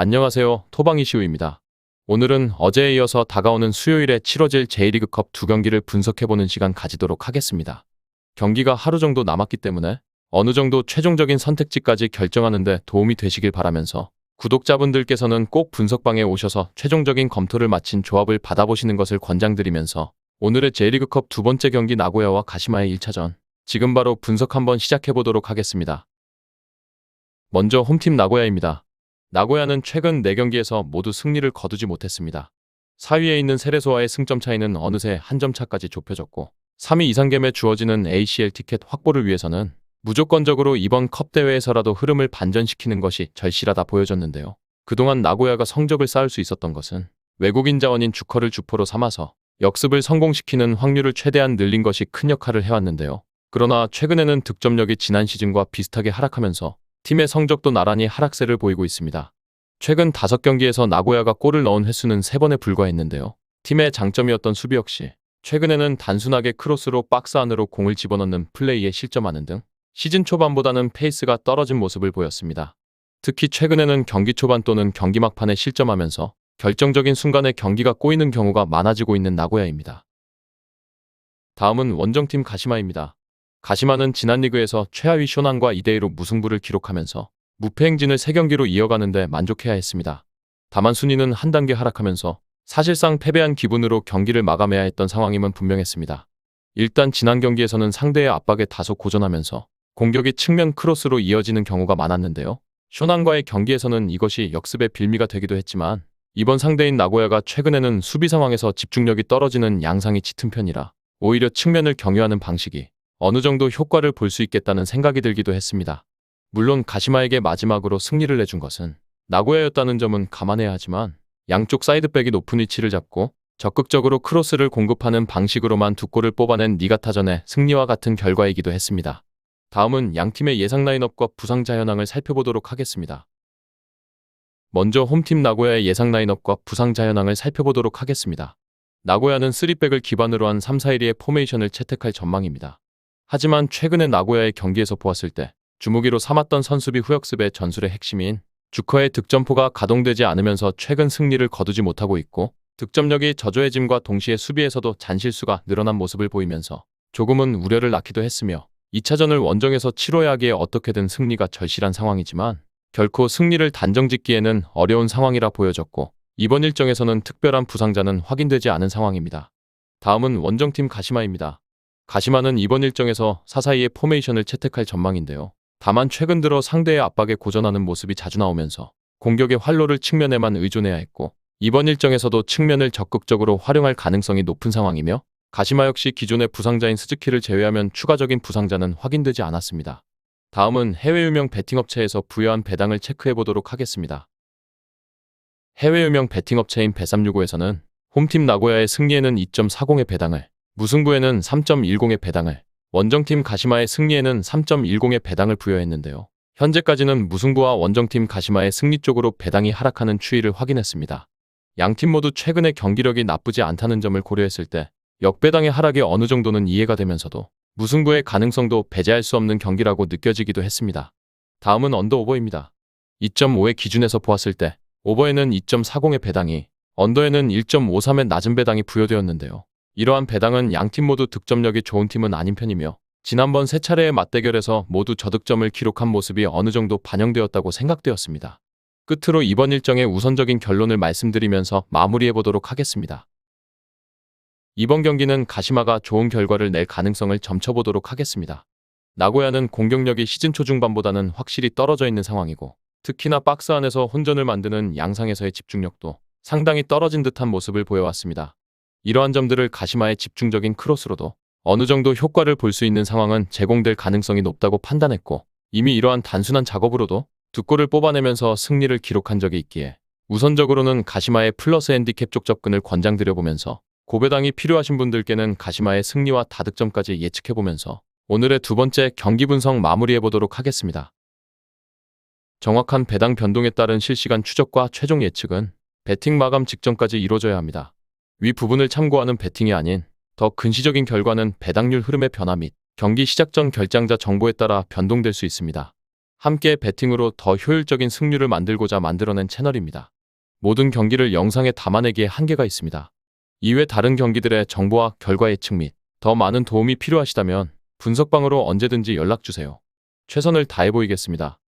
안녕하세요. 토방이시우입니다. 오늘은 어제에 이어서 다가오는 수요일에 치러질 J리그컵 두 경기를 분석해보는 시간 가지도록 하겠습니다. 경기가 하루 정도 남았기 때문에 어느 정도 최종적인 선택지까지 결정하는 데 도움이 되시길 바라면서 구독자분들께서는 꼭 분석방에 오셔서 최종적인 검토를 마친 조합을 받아보시는 것을 권장드리면서 오늘의 J리그컵 두 번째 경기 나고야와 가시마의 1차전 지금 바로 분석 한번 시작해보도록 하겠습니다. 먼저 홈팀 나고야입니다. 나고야는 최근 4경기에서 모두 승리를 거두지 못했습니다. 4위에 있는 세레소와의 승점 차이는 어느새 한 점 차까지 좁혀졌고 3위 이상겜에 주어지는 ACL 티켓 확보를 위해서는 무조건적으로 이번 컵 대회에서라도 흐름을 반전시키는 것이 절실하다 보여졌는데요. 그동안 나고야가 성적을 쌓을 수 있었던 것은 외국인 자원인 주커를 주포로 삼아서 역습을 성공시키는 확률을 최대한 늘린 것이 큰 역할을 해왔는데요. 그러나 최근에는 득점력이 지난 시즌과 비슷하게 하락하면서 팀의 성적도 나란히 하락세를 보이고 있습니다. 최근 5경기에서 나고야가 골을 넣은 횟수는 3번에 불과했는데요. 팀의 장점이었던 수비 역시 최근에는 단순하게 크로스로 박스 안으로 공을 집어넣는 플레이에 실점하는 등 시즌 초반보다는 페이스가 떨어진 모습을 보였습니다. 특히 최근에는 경기 초반 또는 경기 막판에 실점하면서 결정적인 순간에 경기가 꼬이는 경우가 많아지고 있는 나고야입니다. 다음은 원정팀 가시마입니다. 가시마는 지난 리그에서 최하위 쇼난과 2대2로 무승부를 기록하면서 무패 행진을 3경기로 이어가는 데 만족해야 했습니다. 다만 순위는 한 단계 하락하면서 사실상 패배한 기분으로 경기를 마감해야 했던 상황임은 분명했습니다. 일단 지난 경기에서는 상대의 압박에 다소 고전하면서 공격이 측면 크로스로 이어지는 경우가 많았는데요. 쇼난과의 경기에서는 이것이 역습의 빌미가 되기도 했지만 이번 상대인 나고야가 최근에는 수비 상황에서 집중력이 떨어지는 양상이 짙은 편이라 오히려 측면을 경유하는 방식이 어느 정도 효과를 볼 수 있겠다는 생각이 들기도 했습니다. 물론 가시마에게 마지막으로 승리를 내준 것은 나고야였다는 점은 감안해야 하지만 양쪽 사이드백이 높은 위치를 잡고 적극적으로 크로스를 공급하는 방식으로만 2골을 뽑아낸 니가타전의 승리와 같은 결과이기도 했습니다. 다음은 양팀의 예상 라인업과 부상자 현황을 살펴보도록 하겠습니다. 먼저 홈팀 나고야의 예상 라인업과 부상자 현황을 살펴보도록 하겠습니다. 나고야는 3백을 기반으로 한 3-4-1-2의 포메이션을 채택할 전망입니다. 하지만 최근의 나고야의 경기에서 보았을 때 주무기로 삼았던 선수비 후역습의 전술의 핵심인 주커의 득점포가 가동되지 않으면서 최근 승리를 거두지 못하고 있고 득점력이 저조해짐과 동시에 수비에서도 잔실수가 늘어난 모습을 보이면서 조금은 우려를 낳기도 했으며 2차전을 원정에서 치러야 하기에 어떻게든 승리가 절실한 상황이지만 결코 승리를 단정짓기에는 어려운 상황이라 보여졌고 이번 일정에서는 특별한 부상자는 확인되지 않은 상황입니다. 다음은 원정팀 가시마입니다. 가시마는 이번 일정에서 4-4-2의 포메이션을 채택할 전망인데요. 다만 최근 들어 상대의 압박에 고전하는 모습이 자주 나오면서 공격의 활로를 측면에만 의존해야 했고 이번 일정에서도 측면을 적극적으로 활용할 가능성이 높은 상황이며 가시마 역시 기존의 부상자인 스즈키를 제외하면 추가적인 부상자는 확인되지 않았습니다. 다음은 해외 유명 베팅업체에서 부여한 배당을 체크해보도록 하겠습니다. 해외 유명 베팅업체인 bet365에서는 홈팀 나고야의 승리에는 2.40의 배당을, 무승부에는 3.10의 배당을, 원정팀 가시마의 승리에는 3.10의 배당을 부여했는데요. 현재까지는 무승부와 원정팀 가시마의 승리 쪽으로 배당이 하락하는 추이를 확인했습니다. 양팀 모두 최근의 경기력이 나쁘지 않다는 점을 고려했을 때 역배당의 하락이 어느 정도는 이해가 되면서도 무승부의 가능성도 배제할 수 없는 경기라고 느껴지기도 했습니다. 다음은 언더오버입니다. 2.5의 기준에서 보았을 때 오버에는 2.40의 배당이, 언더에는 1.53의 낮은 배당이 부여되었는데요. 이러한 배당은 양팀 모두 득점력이 좋은 팀은 아닌 편이며 지난번 3차례의 맞대결에서 모두 저득점을 기록한 모습이 어느 정도 반영되었다고 생각되었습니다. 끝으로 이번 일정의 우선적인 결론을 말씀드리면서 마무리해보도록 하겠습니다. 이번 경기는 가시마가 좋은 결과를 낼 가능성을 점쳐보도록 하겠습니다. 나고야는 공격력이 시즌 초중반보다는 확실히 떨어져 있는 상황이고 특히나 박스 안에서 혼전을 만드는 양상에서의 집중력도 상당히 떨어진 듯한 모습을 보여왔습니다. 이러한 점들을 가시마의 집중적인 크로스로도 어느 정도 효과를 볼 수 있는 상황은 제공될 가능성이 높다고 판단했고 이미 이러한 단순한 작업으로도 2골을 뽑아내면서 승리를 기록한 적이 있기에 우선적으로는 가시마의 플러스 핸디캡 쪽 접근을 권장드려보면서 고배당이 필요하신 분들께는 가시마의 승리와 다득점까지 예측해보면서 오늘의 두 번째 경기 분석 마무리해보도록 하겠습니다. 정확한 배당 변동에 따른 실시간 추적과 최종 예측은 배팅 마감 직전까지 이루어져야 합니다. 위 부분을 참고하는 배팅이 아닌 더 근시적인 결과는 배당률 흐름의 변화 및 경기 시작 전 결장자 정보에 따라 변동될 수 있습니다. 함께 배팅으로 더 효율적인 승률을 만들고자 만들어낸 채널입니다. 모든 경기를 영상에 담아내기에 한계가 있습니다. 이외 다른 경기들의 정보와 결과 예측 및 더 많은 도움이 필요하시다면 분석방으로 언제든지 연락주세요. 최선을 다해 보이겠습니다.